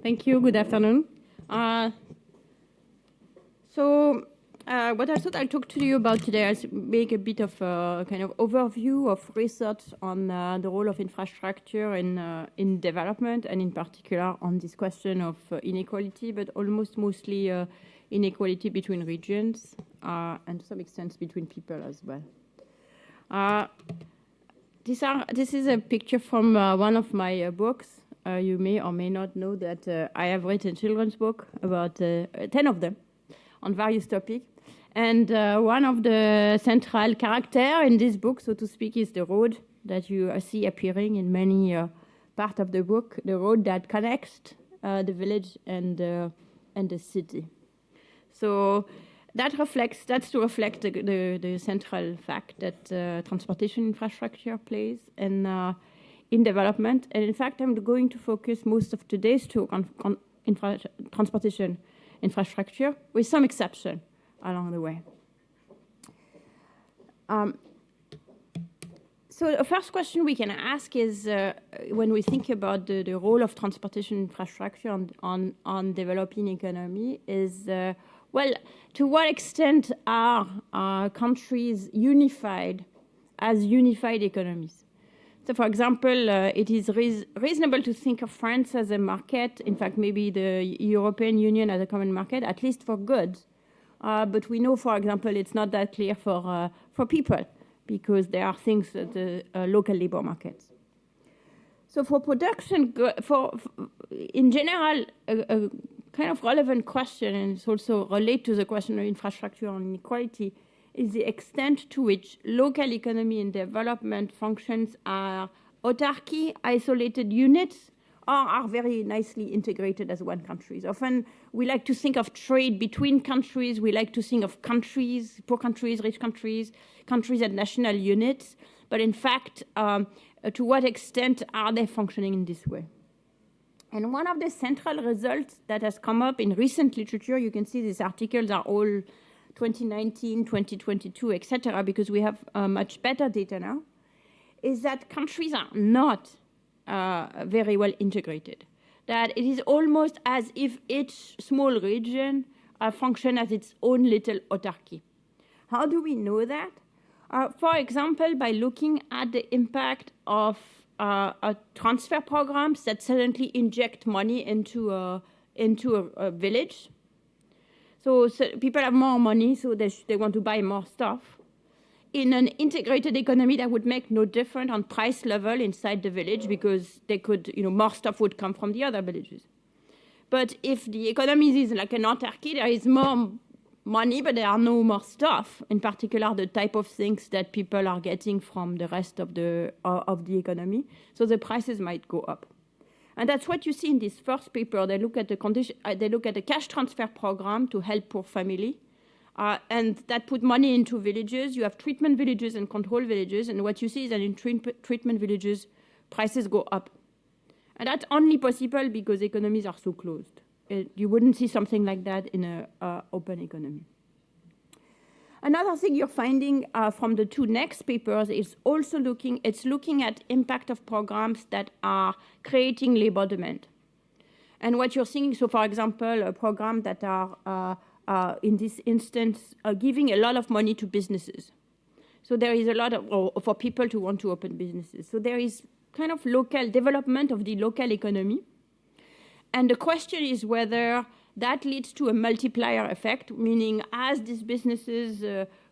Thank you. Good afternoon. What I thought I'll talk to you about today is make a bit of a kind of overview of research on the role of infrastructure in development, and in particular on this question of inequality, but mostly inequality between regions and to some extent between people as well. This is a picture from one of my books. You may or may not know that I have written a children's book, about 10 of them, on various topics. And one of the central characters in this book, so to speak, is the road that you see appearing in many parts of the book, the road that connects the village and the city. So that's to reflect the central fact that transportation infrastructure plays in development. And in fact, I'm going to focus most of today's talk on transportation infrastructure, with some exception along the way. So the first question we can ask is, when we think about the role of transportation infrastructure on developing economy, is, well, to what extent are countries unified as unified economies? So, for example, it is reasonable to think of France as a market, in fact, maybe the European Union as a common market, at least for goods. But we know, for example, it's not that clear for people, because there are things at the local labor markets. So for production, in general, a kind of relevant question, and it's also related to the question of infrastructure and inequality, is the extent to which local economy and development functions are autarky, isolated units, or are very nicely integrated as one country. Often we like to think of trade between countries. We like to think of countries, poor countries, rich countries, countries as national units. But in fact, to what extent are they functioning in this way? And one of the central results that has come up in recent literature, you can see these articles are all 2019, 2022, etc., because we have much better data now, is that countries are not very well integrated. That it is almost as if each small region functions as its own little autarky. How do we know that? For example, by looking at the impact of transfer programs that suddenly inject money into a village. So people have more money, so they want to buy more stuff. In an integrated economy, that would make no difference on price level inside the village, because they could, more stuff would come from the other villages. But if the economy is like an autarky, there is more money, but there are no more stuff. In particular, the type of things that people are getting from the rest of the economy. So the prices might go up. And that's what you see in this first paper. They look at the cash transfer program to help poor family, and that put money into villages. You have treatment villages and control villages, and what you see is that in treatment villages, prices go up, and that's only possible because economies are so closed. You wouldn't see something like that in an open economy. Another thing you're finding from the two next papers is also looking at impact of programs that are creating labor demand. And what you're seeing, so for example, a program that are, in this instance, giving a lot of money to businesses. So there is a lot for people to want to open businesses. So there is kind of local development of the local economy. And the question is whether that leads to a multiplier effect, meaning as these businesses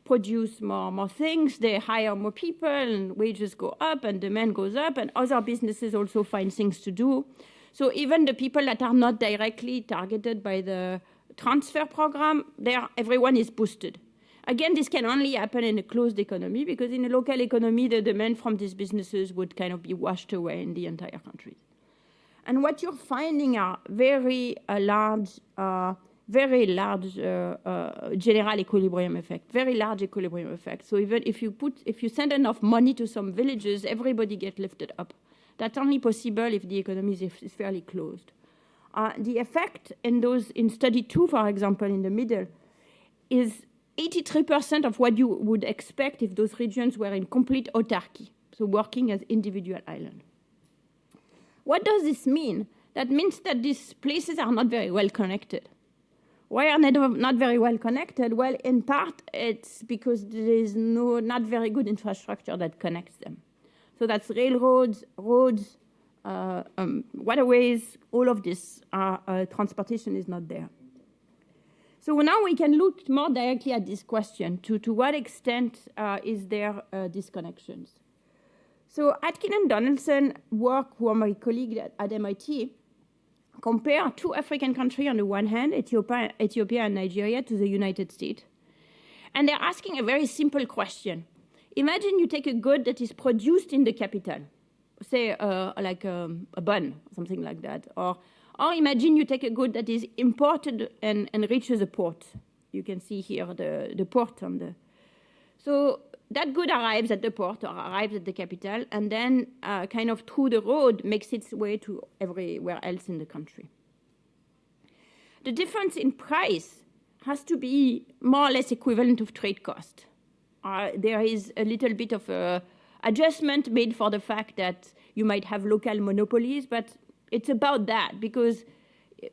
produce more things, they hire more people, and wages go up, and demand goes up, and other businesses also find things to do. So even the people that are not directly targeted by the transfer program, everyone is boosted. Again, this can only happen in a closed economy, because in a local economy, the demand from these businesses would kind of be washed away in the entire country. And what you're finding are very large general equilibrium effect, very large equilibrium effect. So even if you send enough money to some villages, everybody gets lifted up. That's only possible if the economy is fairly closed. The effect in study 2, for example, in the middle, is 83% of what you would expect if those regions were in complete autarky, so working as individual islands. What does this mean? that means that these places are not very well connected. Why are they not very well connected? Well, in part, it's because there is not very good infrastructure that connects them. So that's railroads, roads, waterways, all of this transportation is not there. So now we can look more directly at this question, to what extent is there disconnections. So Atkin and Donaldson work, who are my colleague at MIT, compare two African countries on the one hand, Ethiopia and Nigeria, to the United States. And they're asking a very simple question. Imagine you take a good that is produced in the capital, say like a bun, something like that, or imagine you take a good that is imported and reaches a port. You can see here the port on the... So that good arrives at the port or arrives at the capital and then kind of through the road makes its way to everywhere else in the country. The difference in price has to be more or less equivalent of trade cost. There is a little bit of a adjustment made for the fact that you might have local monopolies, but it's about that because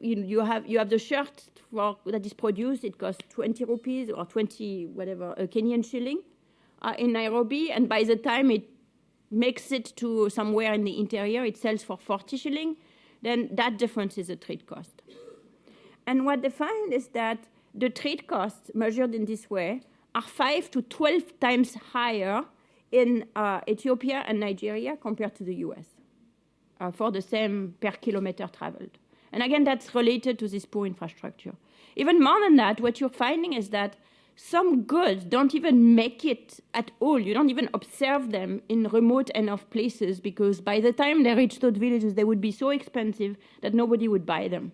you have the shirt that is produced, it costs 20 rupees or 20 whatever, a Kenyan shilling in Nairobi, and by the time it makes it to somewhere in the interior, it sells for 40 shilling, then that difference is a trade cost. And what they find is that the trade costs measured in this way are 5 to 12 times higher in Ethiopia and Nigeria compared to the US for the same per kilometer traveled. And again, that's related to this poor infrastructure. Even more than that, what you're finding is that some goods don't even make it at all. You don't even observe them in remote enough places because by the time they reach those villages, they would be so expensive that nobody would buy them.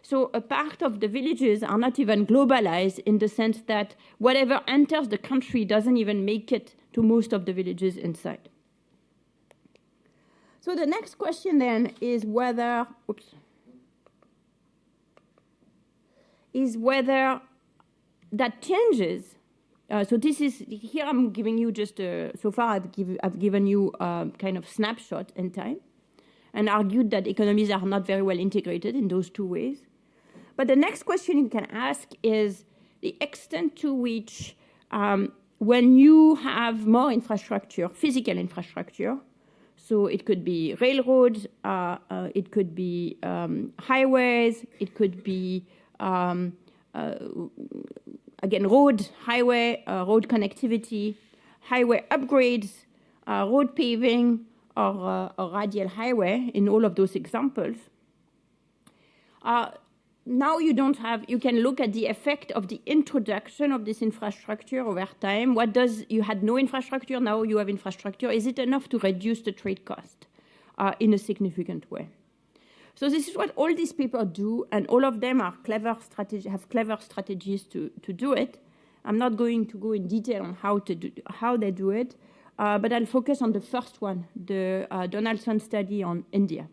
So a part of the villages are not even globalized in the sense that whatever enters the country doesn't even make it to most of the villages inside. So the next question then is whether, that changes. So this is, here I'm giving you just, so far I've given you a kind of snapshot in time and argued that economies are not very well integrated in those two ways. But the next question you can ask is the extent to which when you have more infrastructure, physical infrastructure, so it could be railroads, it could be highways, it could be, again, road, highway, road connectivity, highway upgrades, road paving, or radial highway in all of those examples. Now you can look at the effect of the introduction of this infrastructure over time. You had no infrastructure, now you have infrastructure. Is it enough to reduce the trade cost in a significant way? So this is what all these people do, and all of them are have clever strategies to do it. I'm not going to go in detail on how they do it, but I'll focus on the first one, the Donaldson study on India.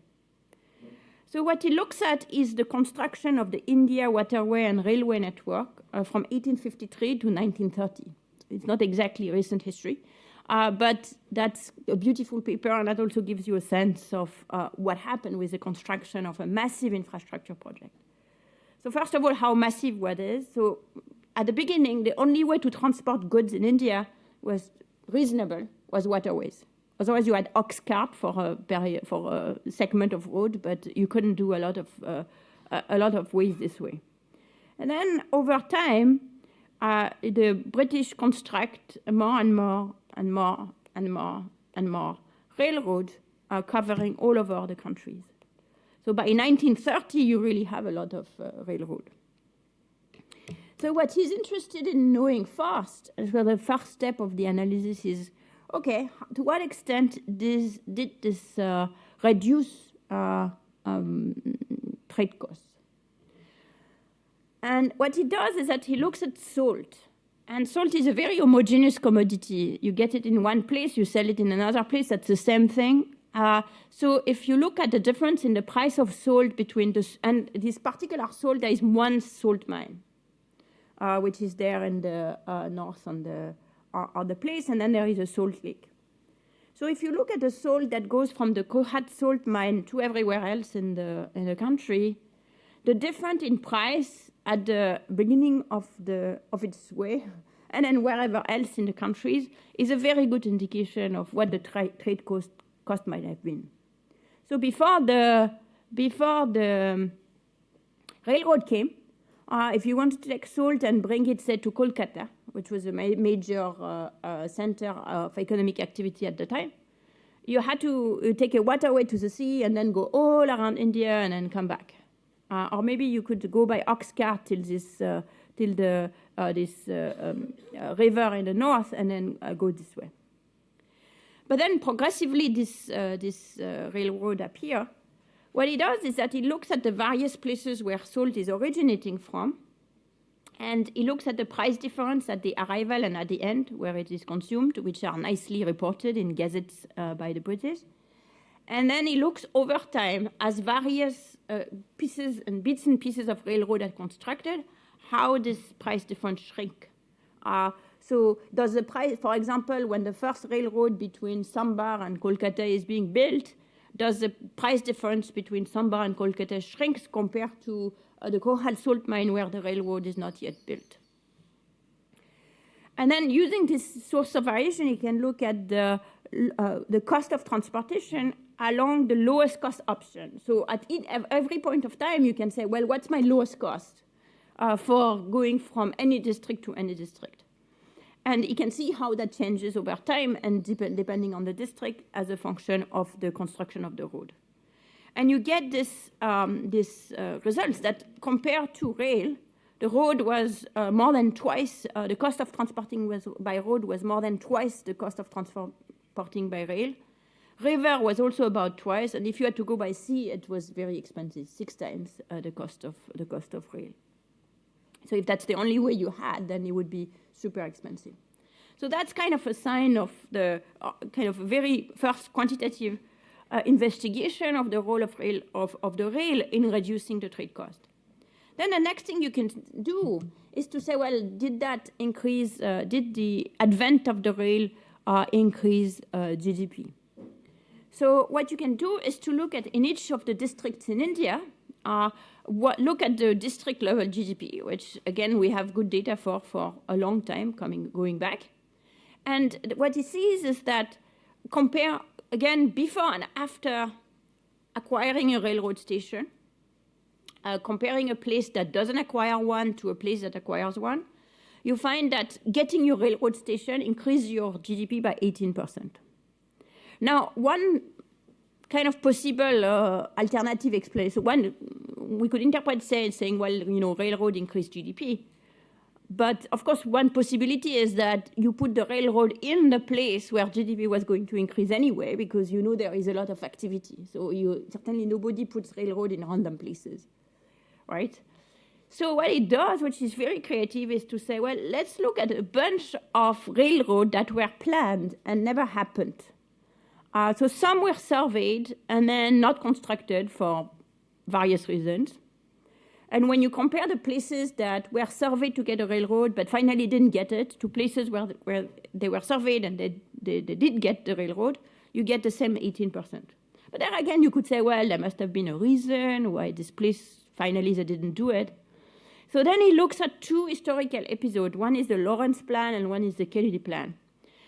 So what he looks at is the construction of the India waterway and railway network from 1853 to 1930. It's not exactly recent history, but that's a beautiful paper, and that also gives you a sense of what happened with the construction of a massive infrastructure project. So first of all, how massive what is. So at the beginning, the only way to transport goods in India was reasonable, was waterways. Otherwise, you had ox cart for a segment of road, but you couldn't do a lot of ways this way. And then over time, the British construct more and more and more and more and more railroads covering all over the countries. So by 1930, you really have a lot of railroad. So what he's interested in knowing first, and so the first step of the analysis is, okay, to what extent did this reduce trade costs? And what he does is that he looks at salt. And salt is a very homogeneous commodity. You get it in one place, you sell it in another place, that's the same thing. So if you look at the difference in the price of salt between and this particular salt, there is one salt mine, which is there in the north on the place, and then there is a salt lake. So if you look at the salt that goes from the Kohat salt mine to everywhere else in the country, the difference in price at the beginning of its way and then wherever else in the countries is a very good indication of what the trade cost might have been. So before the railroad came, if you wanted to take salt and bring it, say, to Kolkata, which was a major center of economic activity at the time, you had to take a waterway to the sea and then go all around India and then come back. Or maybe you could go by ox cart till this river in the north and then go this way. But then progressively this railroad appears. What it does is that it looks at the various places where salt is originating from, and it looks at the price difference at the arrival and at the end where it is consumed, which are nicely reported in gazettes by the British. And then it looks over time as various pieces and bits and pieces of railroad are constructed, how this price difference shrink. So does the price, for example, when the first railroad between Sambar and Kolkata is being built, does the price difference between Sambar and Kolkata shrinks compared to the Kohat salt mine where the railroad is not yet built? And then using this source of variation, you can look at the cost of transportation along the lowest cost option. So at every point of time, you can say, well, what's my lowest cost for going from any district to any district? And you can see how that changes over time and depending on the district as a function of the construction of the road. And you get this results that compared to rail, the road was more than twice, the cost of transporting by road was more than twice the cost of transporting by rail. River was also about twice, and if you had to go by sea, it was very expensive, 6 times the cost of rail. So if that's the only way you had, then it would be super expensive. So that's kind of a sign of the kind of very first quantitative investigation of the role of the rail in reducing the trade cost. Then the next thing you can do is to say, well, did that increase, did the advent of the rail increase GDP? So what you can do is to look at in each of the districts in India, look at the district level GDP, which again we have good data for a long time going back. And what it sees is that compare again before and after acquiring a railroad station, comparing a place that doesn't acquire one to a place that acquires one, you find that getting your railroad station increases your GDP by 18%. Now, one kind of possible alternative explanation, one we could interpret saying, well, railroad increased GDP. But of course, one possibility is that you put the railroad in the place where GDP was going to increase anyway, because there is a lot of activity. So certainly nobody puts railroad in random places, right? So what it does, which is very creative, is to say, well, let's look at a bunch of railroad that were planned and never happened. So some were surveyed and then not constructed for various reasons. And when you compare the places that were surveyed to get a railroad but finally didn't get it to places where they were surveyed and they did get the railroad, you get the same 18%. But there again, you could say, well, there must have been a reason why this place finally they didn't do it. So then he looks at 2 historical episodes. One is the Lawrence Plan and one is the Kennedy Plan.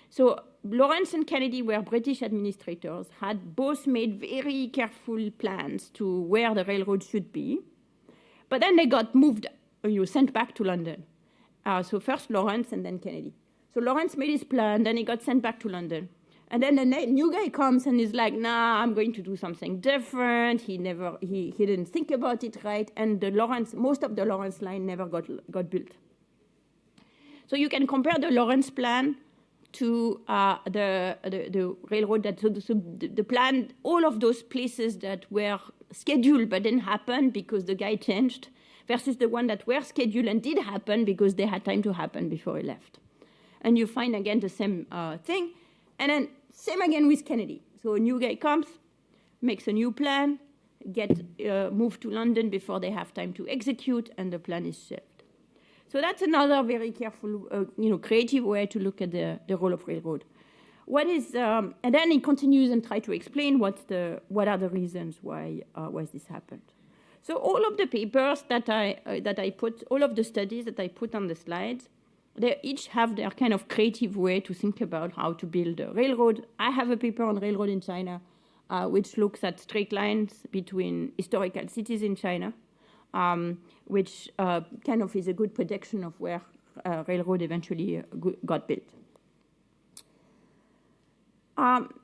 So Lawrence and Kennedy were British administrators, had both made very careful plans to where the railroad should be. But then they got moved, sent back to London. So first Lawrence and then Kennedy. So Lawrence made his plan, then he got sent back to London. And then the new guy comes and is like, nah, I'm going to do something different. He didn't think about it right. And most of the Lawrence line never got built. So you can compare the Lawrence plan to the railroad, the plan, all of those places that were scheduled but didn't happen because the guy changed, versus the one that were scheduled and did happen because they had time to happen before he left. And you find again the same thing. And then same again with Kennedy. So a new guy comes, makes a new plan, moved to London before they have time to execute, and the plan is shelved. So that's another very careful, creative way to look at the role of railroad. and then he continues and tries to explain what are the reasons why this happened. So all of the papers that I put, all of the studies that I put on the slides, they each have their kind of creative way to think about how to build a railroad. I have a paper on railroad in China, which looks at straight lines between historical cities in China, which kind of is a good prediction of where railroad eventually got built.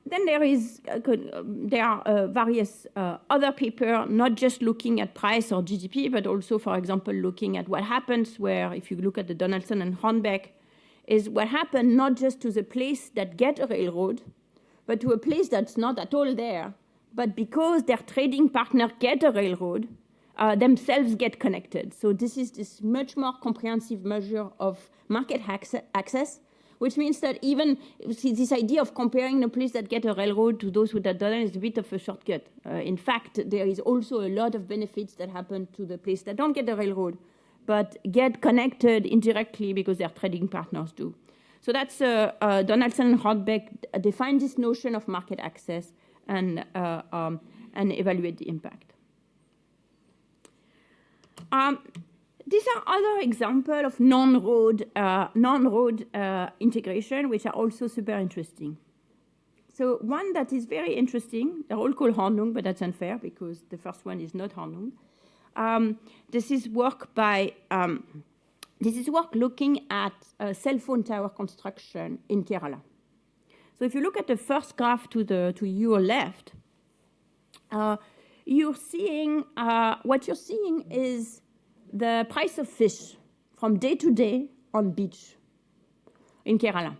Then there are various other papers, not just looking at price or GDP, but also, for example, looking at what happens where, if you look at the Donaldson and Hornbeck, is what happened not just to the place that get a railroad, but to a place that's not at all there, but because their trading partner get a railroad, themselves get connected. So this is this much more comprehensive measure of market access, which means that even this idea of comparing the place that get a railroad to those who that don't is a bit of a shortcut. In fact, there is also a lot of benefits that happen to the place that don't get a railroad, but get connected indirectly because their trading partners do. So that's Donaldson and Hornbeck define this notion of market access and evaluate the impact. These are other examples of non-road integration, which are also super interesting. So one that is very interesting, they're all called Hornung, but that's unfair because the first one is not Hornung. This is work looking at cell phone tower construction in Kerala. So if you look at the first graph to your left, you're seeing what you're seeing is the price of fish from day to day on beach in Kerala.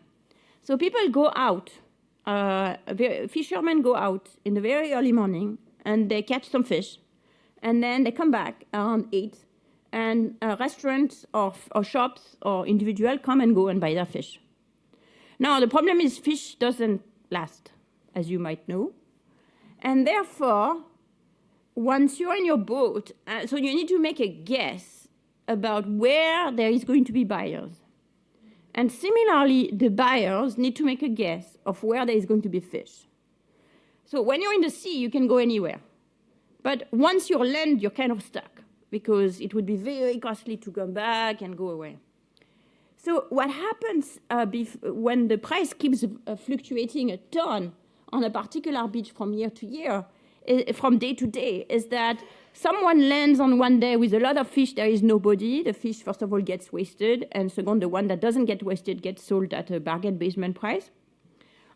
So people go out, fishermen go out in the very early morning and they catch some fish and then they come back around 8 and restaurants or shops or individuals come and go and buy their fish. Now the problem is fish doesn't last, as you might know, and therefore once you're in your boat, so you need to make a guess about where there is going to be buyers. And similarly, the buyers need to make a guess of where there is going to be fish. So when you're in the sea, you can go anywhere. But once you're land, you're kind of stuck because it would be very costly to come back and go away. So what happens when the price keeps fluctuating a ton on a particular beach from year to year, from day to day, is that someone lands on one day with a lot of fish, there is nobody. The fish, first of all, gets wasted, and second, the one that doesn't get wasted gets sold at a bargain basement price.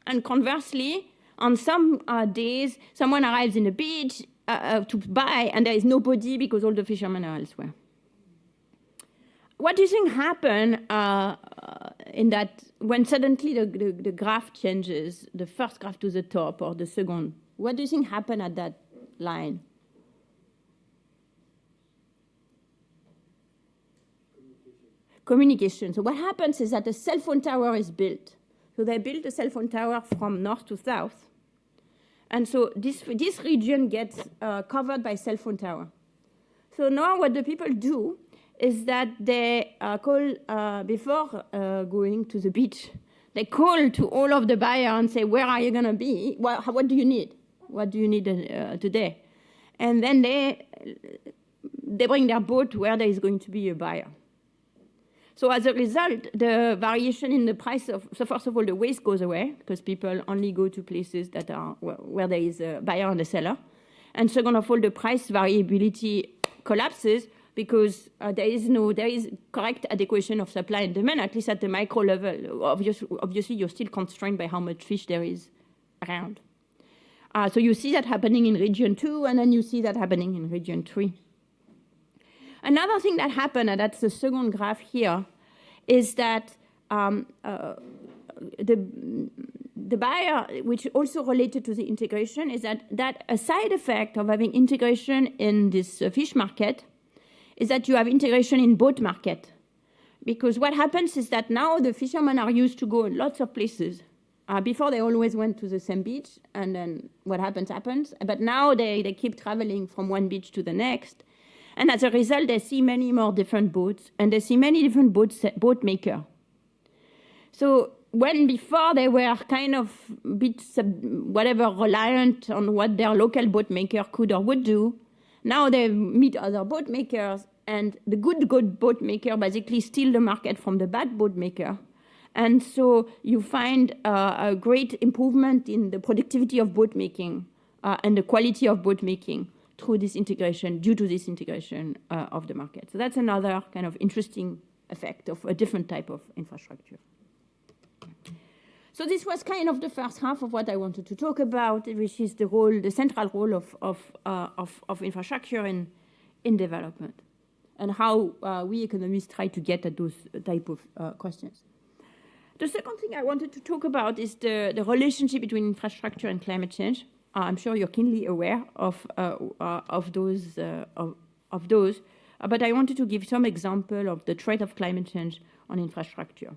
And conversely, on some days, someone arrives in the beach to buy, and there is nobody because all the fishermen are elsewhere. What do you think happened in that when suddenly the graph changes, the first graph to the top or the second? What do you think happened at that line? Communication. So what happens is that a cell phone tower is built. So they built a cell phone tower from north to south. And so this region gets covered by cell phone tower. So now what the people do is that they call, before going to the beach, they call to all of the buyers and say, where are you going to be? What do you need? What do you need today? And then they bring their boat where there is going to be a buyer. So as a result, the variation in the price so first of all, the waste goes away because people only go to places that are where there is a buyer and a seller. And second of all, the price variability collapses because there is correct adequation of supply and demand, at least at the micro level. Obviously, you're still constrained by how much fish there is around. So you see that happening in region 2, and then you see that happening in region 3. Another thing that happened, and that's the second graph here, is that the buyer, which also related to the integration, is that a side effect of having integration in this fish market is that you have integration in boat market. Because what happens is that now the fishermen are used to go in lots of places. Before they always went to the same beach, and then what happens. But now they keep traveling from one beach to the next. And as a result, they see many more different boats, and they see many different boat makers. So when before they were kind of whatever reliant on what their local boat maker could or would do, now they meet other boat makers, and the good boat maker basically steal the market from the bad boat maker. And so you find a great improvement in the productivity of boat making and the quality of boat making through this integration, due to this integration of the market. So that's another kind of interesting effect of a different type of infrastructure. So this was kind of the first half of what I wanted to talk about, which is the role, the central role of infrastructure in development, and how we economists try to get at those type of questions. The second thing I wanted to talk about is the relationship between infrastructure and climate change. I'm sure you're keenly aware of those, but I wanted to give some example of the threat of climate change on infrastructure.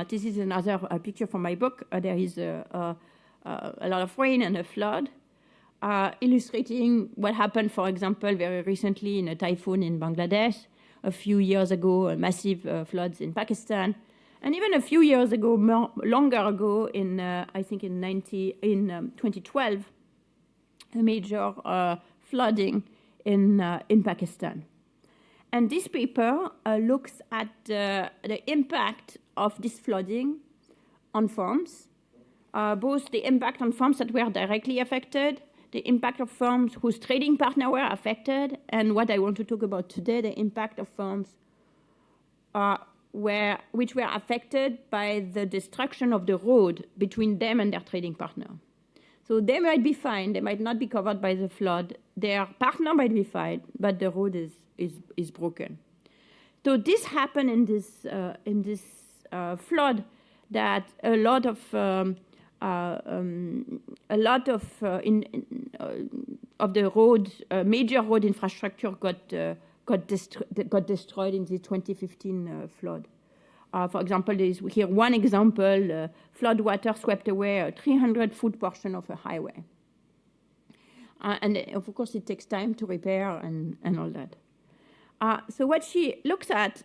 This is another picture from my book. There is a lot of rain and a flood, illustrating what happened, for example, very recently in a typhoon in Bangladesh, a few years ago, massive floods in Pakistan, and even a few years ago, longer ago, I think in 2012, a major flooding in Pakistan. And this paper looks at the impact of this flooding on farms, both the impact on farms that were directly affected, the impact of farms whose trading partners were affected, and what I want to talk about today, the impact of farms which were affected by the destruction of the road between them and their trading partner. So they might be fine, they might not be covered by the flood, their partner might be fine, but the road is broken. So this happened in this flood, that a lot of the road, major road infrastructure got destroyed in the 2015 flood. For example, there is here one example: flood water swept away a 300-foot portion of a highway, and of course it takes time to repair and all that. So what she looks at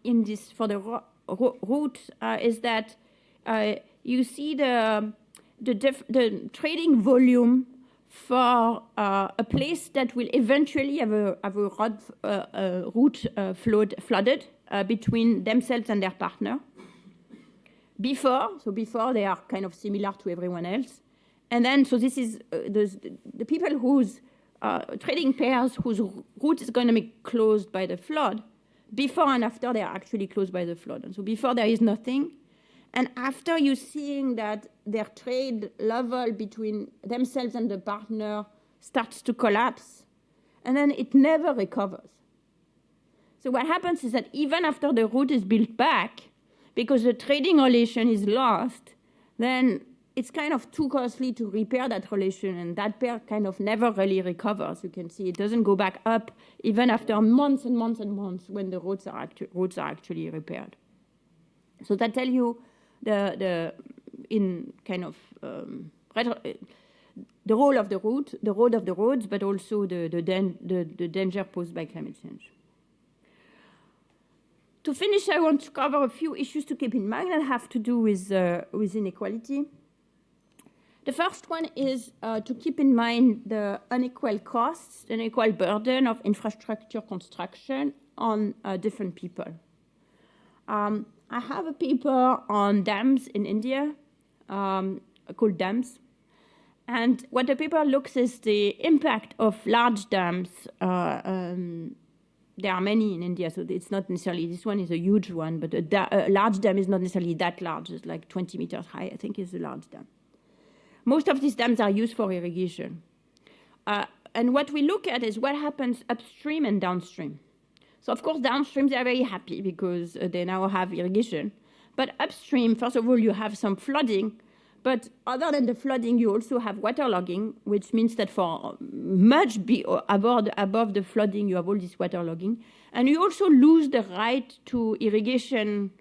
in this for the route is that you see the trading volume for a place that will eventually have a route flooded between themselves and their partner. Before they are kind of similar to everyone else, and then so this is the people whose trading pairs whose route is going to be closed by the flood. Before and after, they are actually closed by the flood. And so before there is nothing, and after you're seeing that their trade level between themselves and the partner starts to collapse, and then it never recovers. So what happens is that even after the route is built back, because the trading relation is lost, then it's kind of too costly to repair that relation, and that pair kind of never really recovers. You can see it doesn't go back up even after months and months and months when the roads are actually repaired. So that tells you the role of the road of the roads, but also the danger posed by climate change. To finish, I want to cover a few issues to keep in mind that have to do with inequality. The first one is to keep in mind the unequal costs, unequal burden of infrastructure construction on different people. I have a paper on dams in India called Dams. And what the paper looks is the impact of large dams. There are many in India, so it's not necessarily, this one is a huge one, but a large dam is not necessarily that large. It's like 20 meters high, I think is a large dam. Most of these dams are used for irrigation. And what we look at is what happens upstream and downstream. So of course, downstream, they are very happy because they now have irrigation. But upstream, first of all, you have some flooding. But other than the flooding, you also have waterlogging, which means that for much above the flooding, you have all this waterlogging. And you also lose the right to irrigation.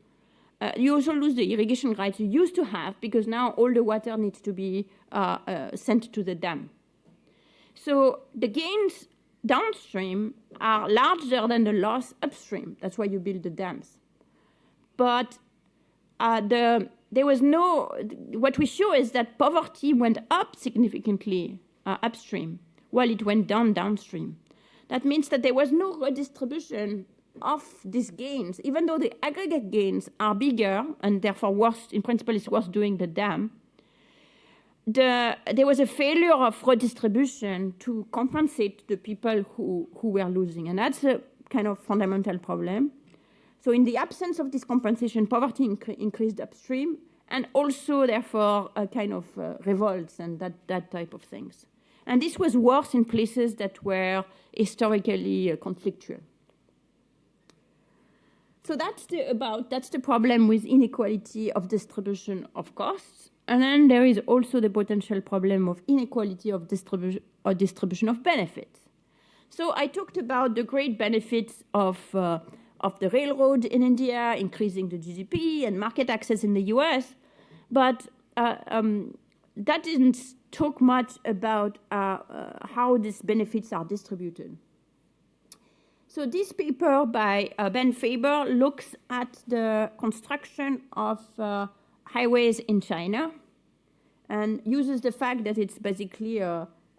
You also lose the irrigation rights you used to have, because now all the water needs to be sent to the dam. So the gains downstream are larger than the loss upstream. That's why you build the dams. But there was no, what we show is that poverty went up significantly upstream, while it went down downstream. That means that there was no redistribution of these gains, even though the aggregate gains are bigger and therefore worse, in principle, it's worth doing the dam. There was a failure of redistribution to compensate the people who were losing, and that's a kind of fundamental problem. So in the absence of this compensation, poverty increased upstream, and also, therefore, a kind of revolts and that type of things. And this was worse in places that were historically conflictual. So that's the problem with inequality of distribution of costs. And then there is also the potential problem of inequality of distribution of benefits. So I talked about the great benefits of the railroad in India, increasing the GDP and market access in the US, but that didn't talk much about how these benefits are distributed. So this paper by Ben Faber looks at the construction of highways in China and uses the fact that it's basically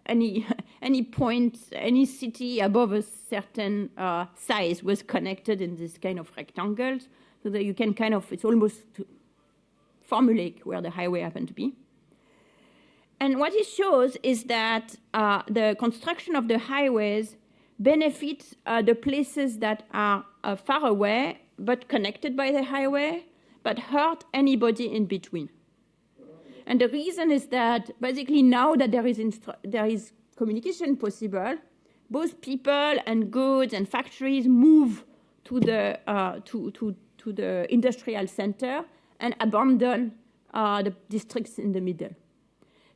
any point, any city above a certain size was connected in this kind of rectangles, so that you can kind of, it's almost formulaic where the highway happened to be. And what it shows is that the construction of the highways benefits the places that are far away but connected by the highway, but hurt anybody in between. And the reason is that basically now that there is communication possible, both people and goods and factories move to the to the industrial center and abandon the districts in the middle.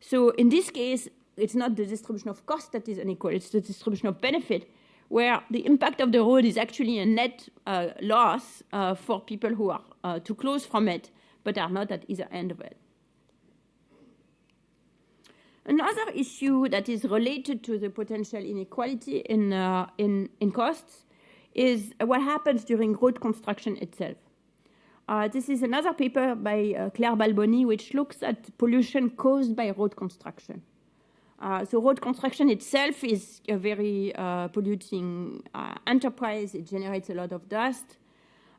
So in this case, it's not the distribution of cost that is unequal, it's the distribution of benefit, where the impact of the road is actually a net loss for people who are too close from it, but are not at either end of it. Another issue that is related to the potential inequality in costs is what happens during road construction itself. This is another paper by Claire Balboni, which looks at pollution caused by road construction. So road construction itself is a very polluting enterprise. It generates a lot of dust.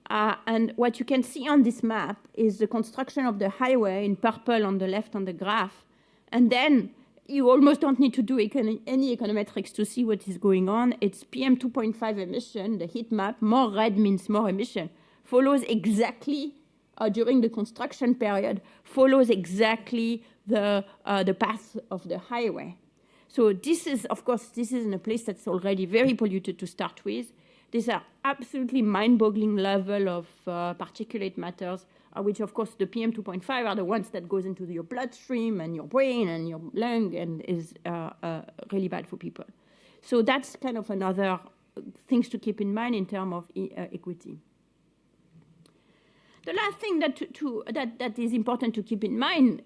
And what you can see on this map is the construction of the highway in purple on the left on the graph. And then you almost don't need to do any econometrics to see what is going on. It's PM 2.5 emission, the heat map. More red means more emission. Follows exactly, during the construction period, follows exactly the path of the highway. So this is, of course, this is in a place that's already very polluted to start with. These are absolutely mind-boggling level of particulate matters, which, of course, the PM 2.5 are the ones that goes into your bloodstream and your brain and your lung and is really bad for people. So that's kind of another things to keep in mind in terms of equity. The last thing that is important to keep in mind,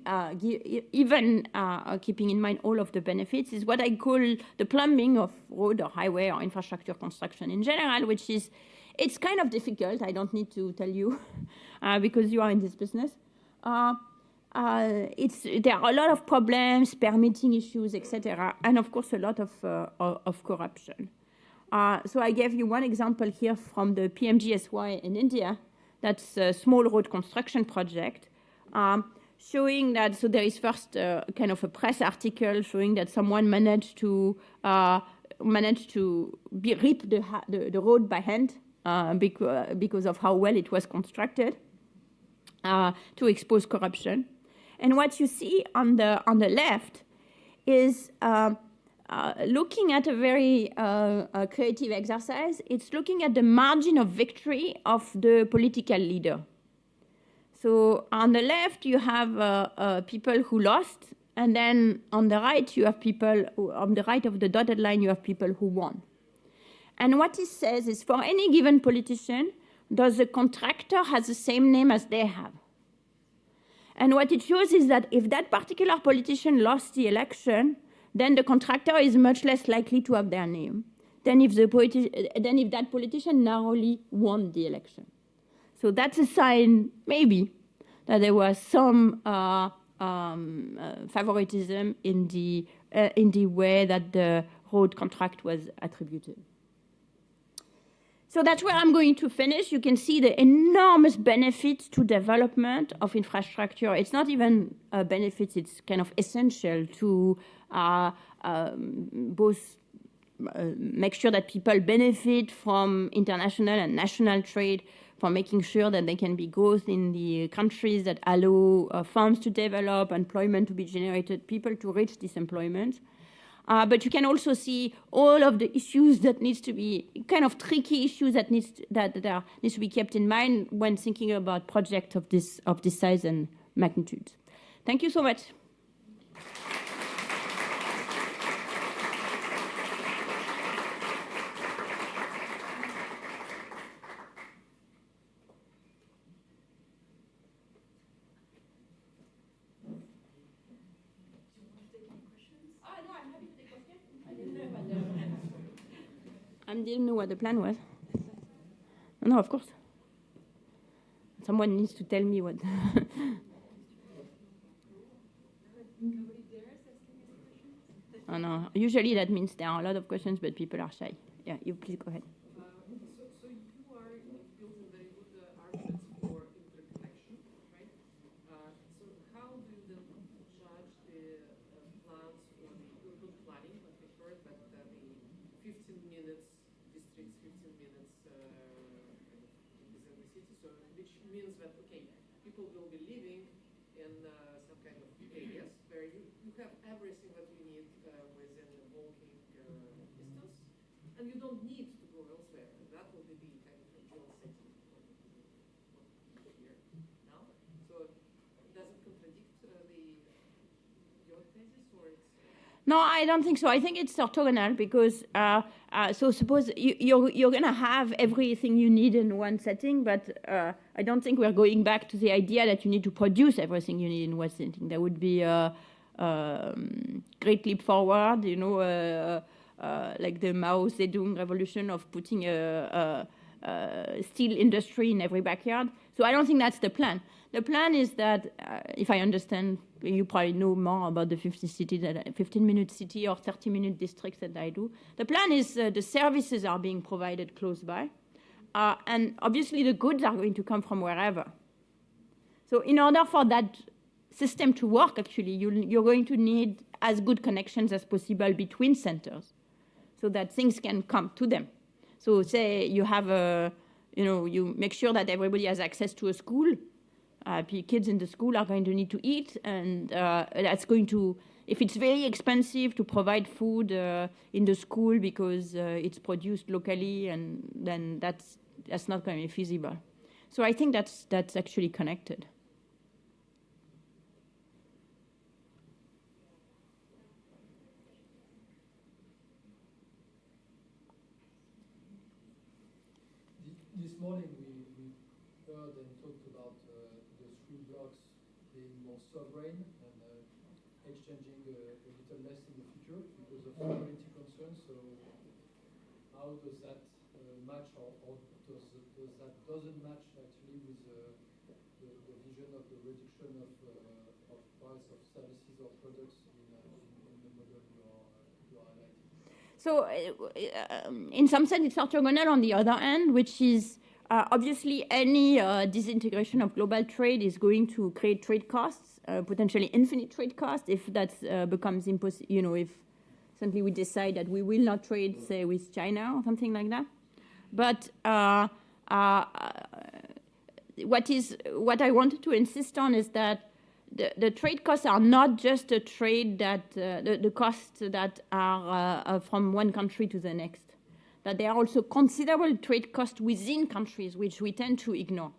even keeping in mind all of the benefits, is what I call the plumbing of road or highway or infrastructure construction in general, which is, it's kind of difficult. I don't need to tell you because you are in this business. There are a lot of problems, permitting issues, etc., and of course a lot of corruption. So I gave you one example here from the PMGSY in India. That's a small road construction project, showing that, so there is first kind of a press article showing that someone managed to rip the road by hand because of how well it was constructed to expose corruption. And what you see on the left is looking at a very creative exercise. It's looking at the margin of victory of the political leader. So on the left, you have people who lost, and then on the right, you have people, on the right of the dotted line, you have people who won. And what it says is, for any given politician, does the contractor has the same name as they have? And what it shows is that if that particular politician lost the election, then the contractor is much less likely to have their name than if that politician narrowly won the election. So that's a sign, maybe, that there was some favoritism in the way that the road contract was attributed. So that's where I'm going to finish. You can see the enormous benefits to development of infrastructure. It's not even benefits, it's kind of essential to both make sure that people benefit from international and national trade, for making sure that there can be growth in the countries that allow farms to develop, employment to be generated, people to reach this employment. But you can also see all of the issues that needs to be kind of tricky issues that needs to be kept in mind when thinking about projects of this size and magnitude. Thank you so much. I didn't know what the plan was. No, of course. Someone needs to tell me what. Oh, no. Usually that means there are a lot of questions, but people are shy. Yeah, you please go ahead. So you are building very good arguments for interconnection, right? So how do you then judge the plans for the urban planning? Like we heard that the 15 minutes districts, 15 minutes within the city, so which means that, okay, people will be living in some kind of areas where you have everything that you need within a walking distance, and you don't need to go elsewhere. And that will be the kind of ideal setting for what we hear now. So does it contradict your thesis, or it's... No, I don't think so. I think it's orthogonal because so suppose you're going to have everything you need in one setting, but I don't think we're going back to the idea that you need to produce everything you need in one setting. That would be a great leap forward, you know, like the Mao Zedong revolution of putting a steel industry in every backyard. So I don't think that's the plan. The plan is that, if I understand, you probably know more about the 15-minute city or 30-minute districts that I do. The plan is the services are being provided close by. And obviously the goods are going to come from wherever. So in order for that system to work, actually, you're going to need as good connections as possible between centers so that things can come to them. So say you have you make sure that everybody has access to a school. Kids in the school are going to need to eat, and that's going to, if it's very expensive to provide food in the school because it's produced locally, and then that's not going to be feasible. So I think that's actually connected. This morning we heard and talked about the three blocks being more sovereign and exchanging a little less in the future because of security concerns. So how does that match, or does that doesn't match actually with the vision of the reduction of price of services or products in the model you are highlighting? So in some sense, it's orthogonal on the other end, which is obviously any disintegration of global trade is going to create trade costs, potentially infinite trade costs, if that becomes impossible, you know, if suddenly we decide that we will not trade, say, with China or something like that. But what I wanted to insist on is that the trade costs are not just a trade that the costs that are from one country to the next. That there are also considerable trade costs within countries, which we tend to ignore.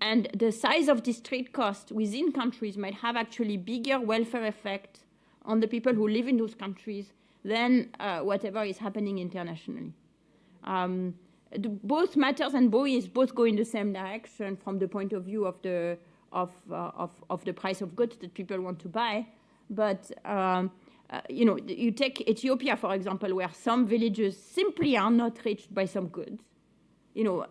And the size of this trade cost within countries might have actually bigger welfare effect on the people who live in those countries than whatever is happening internationally. Both matters and both go in the same direction from the point of view of the price of goods that people want to buy, but you take Ethiopia, for example, where some villages simply are not reached by some goods. You know,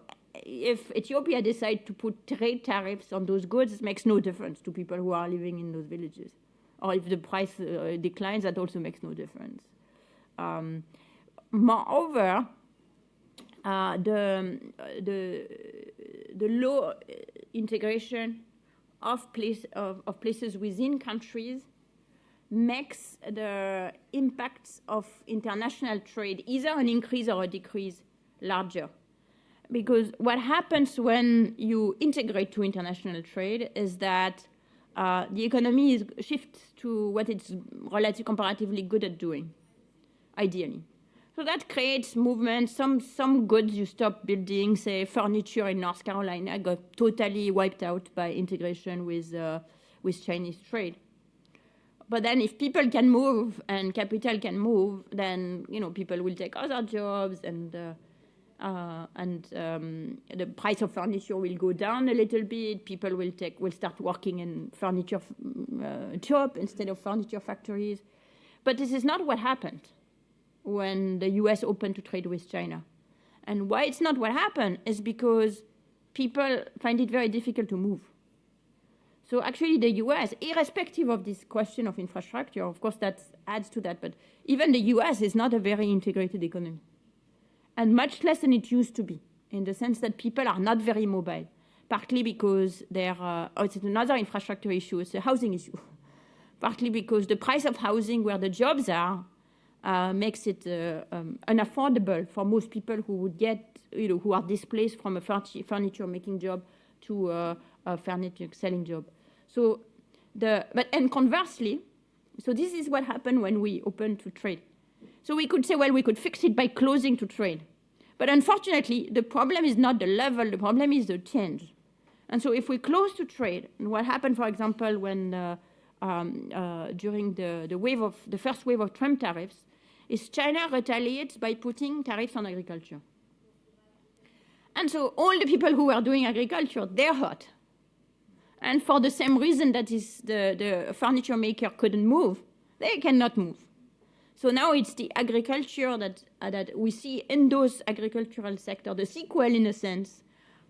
if Ethiopia decides to put trade tariffs on those goods, it makes no difference to people who are living in those villages. Or if the price declines, that also makes no difference. Moreover, the low integration of places within countries makes the impacts of international trade either an increase or a decrease larger. Because what happens when you integrate to international trade is that the economy shifts to what it's comparatively good at doing, ideally. So that creates movement. Some goods you stop building, say furniture in North Carolina, got totally wiped out by integration with Chinese trade. But then if people can move and capital can move, then people will take other jobs and the price of furniture will go down a little bit. People will start working in furniture shop instead of furniture factories. But this is not what happened when the US opened to trade with China. And why it's not what happened is because people find it very difficult to move. So actually the US, irrespective of this question of infrastructure, of course that adds to that, but even the US is not a very integrated economy. And much less than it used to be, in the sense that people are not very mobile, partly because it's another infrastructure issue, it's a housing issue. Partly because the price of housing where the jobs are makes it unaffordable for most people who would get, who are displaced from a furniture making job to a furniture selling job. So and conversely, so this is what happened when we opened to trade. So we could say, well, we could fix it by closing to trade. But unfortunately, the problem is not the level, the problem is the change. And so if we close to trade, and what happened, for example, when during the first wave of Trump tariffs, is China retaliates by putting tariffs on agriculture. And so all the people who were doing agriculture, they're hurt. And for the same reason that is the furniture maker couldn't move, they cannot move. So now it's the agriculture that we see in those agricultural sector, the sequel in a sense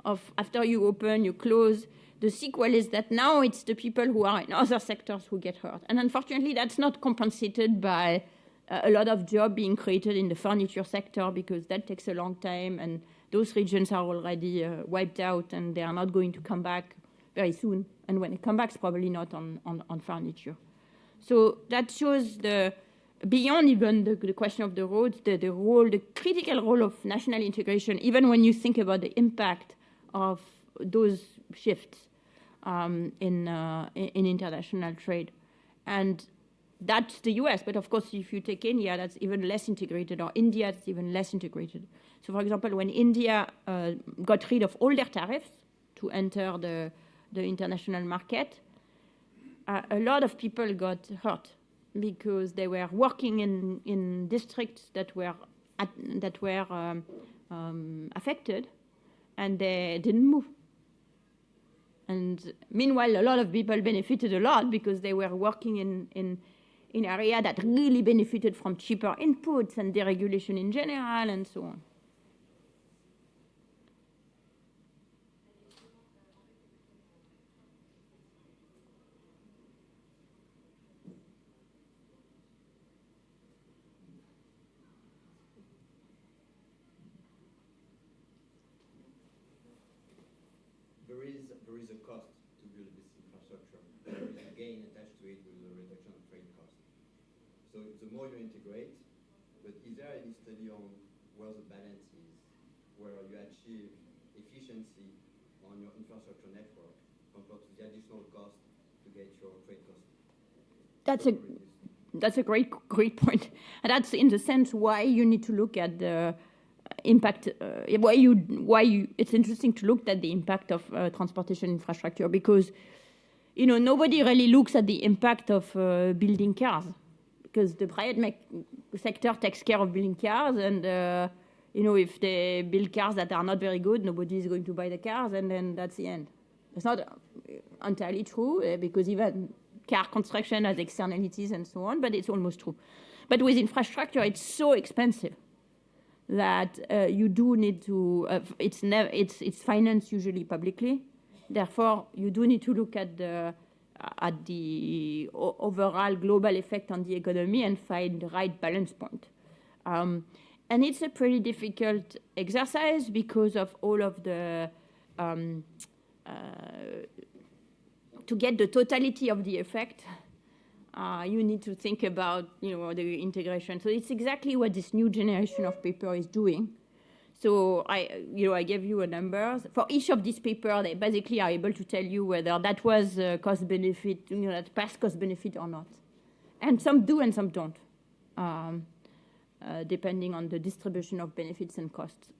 of after you open, you close. The sequel is that now it's the people who are in other sectors who get hurt. And unfortunately, that's not compensated by a lot of jobs being created in the furniture sector because that takes a long time and those regions are already wiped out and they are not going to come back very soon. And when they come back, it's probably not on furniture. So that shows beyond even the question of the roads, the critical role of national integration, even when you think about the impact of those shifts in international trade. And that's the US, but of course, if you take India, that's even less integrated, or India, that's even less integrated. So for example, when India got rid of all their tariffs to enter the international market, a lot of people got hurt because they were working in districts that were affected, and they didn't move. And meanwhile, a lot of people benefited a lot because they were working in area that really benefited from cheaper inputs and deregulation in general and so on. There is a cost to build this infrastructure. There is a gain attached to it with the reduction of trade costs. So the more you integrate, but is there any study on where the balance is, where you achieve efficiency on your infrastructure network compared to the additional cost to get your trade costs? That's a great point. And that's in the sense why you need to look at the impact, it's interesting to look at the impact of transportation infrastructure because, nobody really looks at the impact of building cars because the private sector takes care of building cars and, if they build cars that are not very good, nobody is going to buy the cars and then that's the end. It's not entirely true because even car construction has externalities and so on, but it's almost true. But with infrastructure, it's so expensive that you do need to, it's financed usually publicly. Therefore, you do need to look at the overall global effect on the economy and find the right balance point. And it's a pretty difficult exercise because of all of the, to get the totality of the effect, you need to think about, the integration. So it's exactly what this new generation of paper is doing. So I gave you a number. For each of these papers, they basically are able to tell you whether that was cost-benefit, that past cost-benefit or not. And some do and some don't, depending on the distribution of benefits and costs.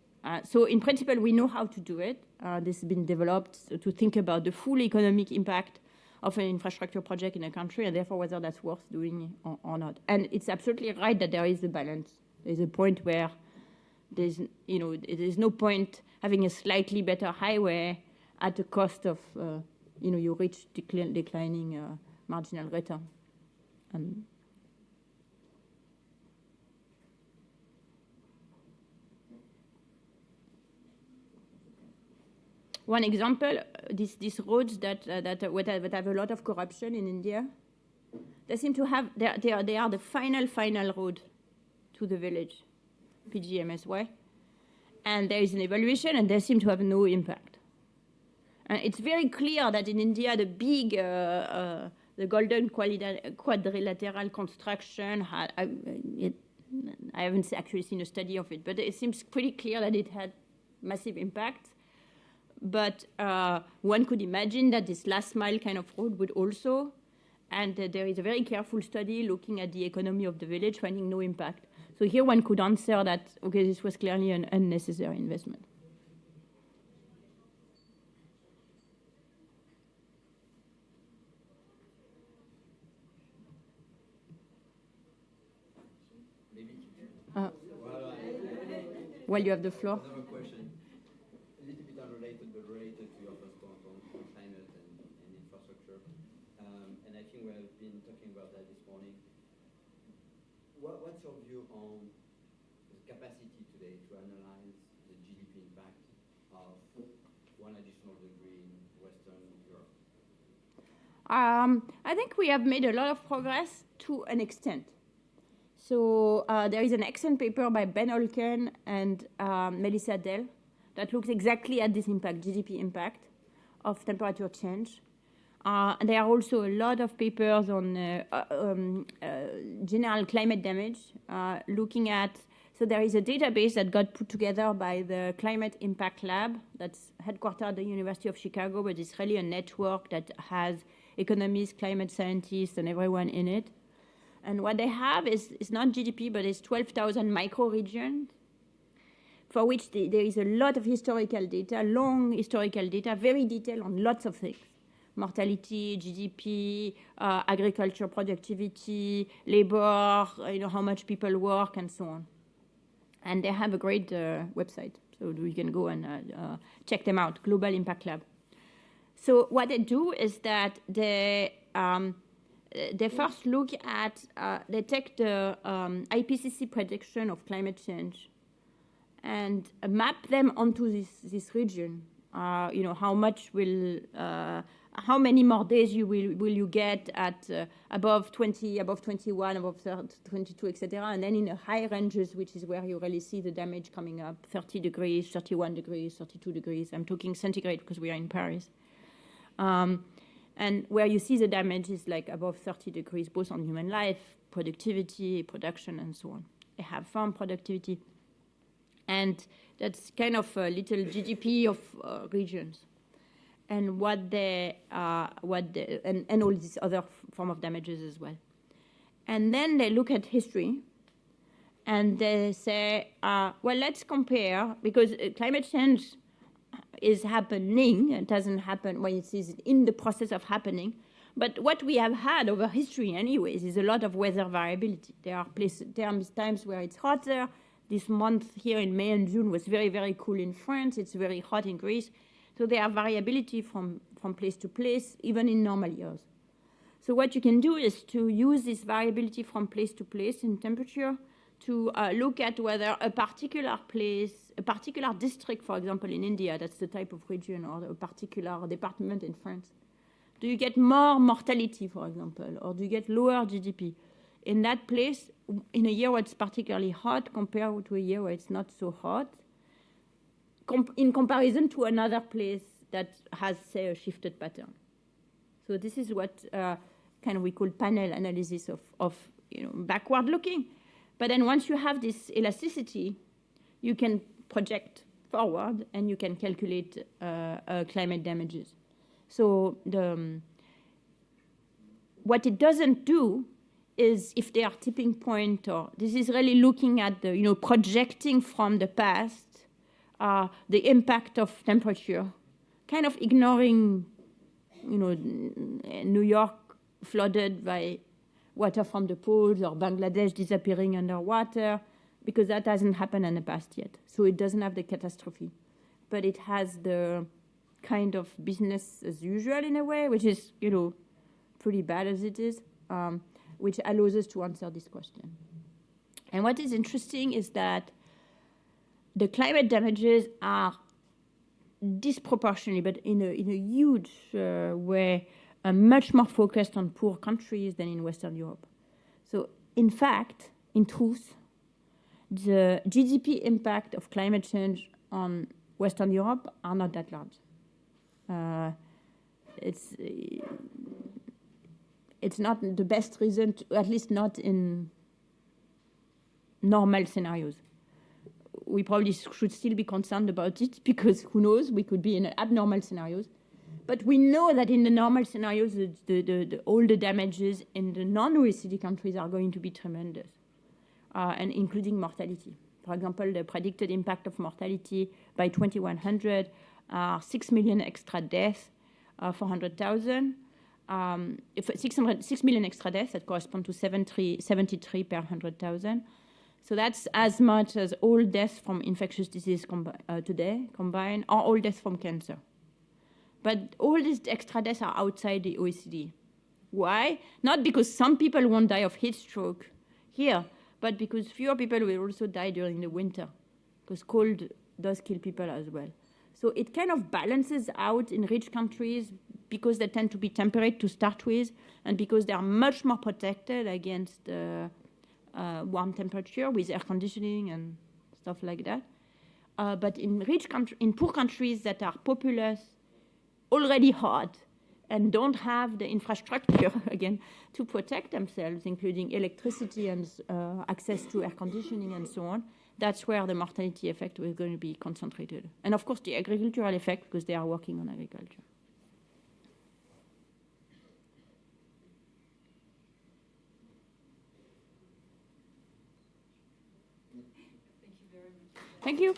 So in principle, we know how to do it. This has been developed to think about the full economic impact of an infrastructure project in a country, and therefore whether that's worth doing or not. And it's absolutely right that there is a balance. There's a point where there's no point having a slightly better highway at the cost of, you reach declining marginal return. One example, these roads that have a lot of corruption in India, they seem to have, they are the final road to the village, PGMSY. And there is an evaluation and they seem to have no impact. And it's very clear that in India, the big, the golden quadrilateral construction, I haven't actually seen a study of it, but it seems pretty clear that it had massive impact. But one could imagine that this last mile kind of road would also, and there is a very careful study looking at the economy of the village, finding no impact. So here one could answer that, okay, this was clearly an unnecessary investment. Well, you have the floor. Another question, a little bit unrelated, but related to your first point on climate and infrastructure. And I think we have been talking about that this morning. What's your view on the capacity today to analyze the GDP impact of 1 additional degree in Western Europe? I think we have made a lot of progress to an extent. So there is an excellent paper by Ben Olken and Melissa Dell that looks exactly at this impact, GDP impact of temperature change. And there are also a lot of papers on general climate damage, looking at, so there is a database that got put together by the Climate Impact Lab that's headquartered at the University of Chicago, but it's really a network that has economists, climate scientists, and everyone in it. And what they have is not GDP, but it's 12,000 micro-regions, for which there is a lot of historical data, long historical data, very detailed on lots of things. Mortality, GDP, agriculture productivity, labor, how much people work, and so on. And they have a great website, so you can go and check them out, Global Impact Lab. So what they do is that they first look at, they take the IPCC prediction of climate change and map them onto this region. How much will, how many more days will you get at above 20, above 21, above 22, etc. And then in the high ranges, which is where you really see the damage coming up, 30 degrees, 31 degrees, 32 degrees. I'm talking centigrade because we are in Paris. And where you see the damage is like above 30 degrees, both on human life, productivity, production, and so on. They have farm productivity. And that's kind of a little GDP of regions. And and all these other form of damages as well. And then they look at history and they say, well, let's compare, because climate change is happening. It doesn't happen when it is in the process of happening. But what we have had over history anyways is a lot of weather variability. There are times where it's hotter. This month here in May and June was very, very cool in France. It's very hot in Greece. So there are variability from place to place, even in normal years. So what you can do is to use this variability from place to place in temperature to look at whether a particular place, a particular district, for example, in India, that's the type of region, or a particular department in France, do you get more mortality, for example, or do you get lower GDP? In that place, in a year where it's particularly hot compared to a year where it's not so hot, in comparison to another place that has, say, a shifted pattern. So this is what kind of we call panel analysis of backward looking. But then once you have this elasticity, you can project forward and you can calculate climate damages. So what it doesn't do is if they are tipping point, or this is really looking at the, projecting from the past the impact of temperature, kind of ignoring, New York flooded by water from the poles or Bangladesh disappearing underwater, because that hasn't happened in the past yet. So it doesn't have the catastrophe, but it has the kind of business as usual in a way, which is, pretty bad as it is, which allows us to answer this question. And what is interesting is that the climate damages are disproportionately, but in a huge way, much more focused on poor countries than in Western Europe. So in fact, in truth, the GDP impact of climate change on Western Europe are not that large. It's not the best reason, at least not in normal scenarios. We probably should still be concerned about it, because who knows, we could be in abnormal scenarios. But we know that in the normal scenarios, all the damages in the non-OECD countries are going to be tremendous, and including mortality. For example, the predicted impact of mortality by 2100 are 6 million extra deaths, 400,000. 6 million extra deaths, that correspond to 73 per 100,000. So that's as much as all deaths from infectious disease today combined, or all deaths from cancer. But all these extra deaths are outside the OECD. Why? Not because some people won't die of heat stroke here, but because fewer people will also die during the winter, because cold does kill people as well. So it kind of balances out in rich countries because they tend to be temperate to start with, and because they are much more protected against warm temperature with air conditioning and stuff like that. But in poor countries that are populous, already hot, and don't have the infrastructure, again, to protect themselves, including electricity and access to air conditioning and so on, that's where the mortality effect is going to be concentrated. And of course, the agricultural effect, because they are working on agriculture. Thank you very much. Thank you.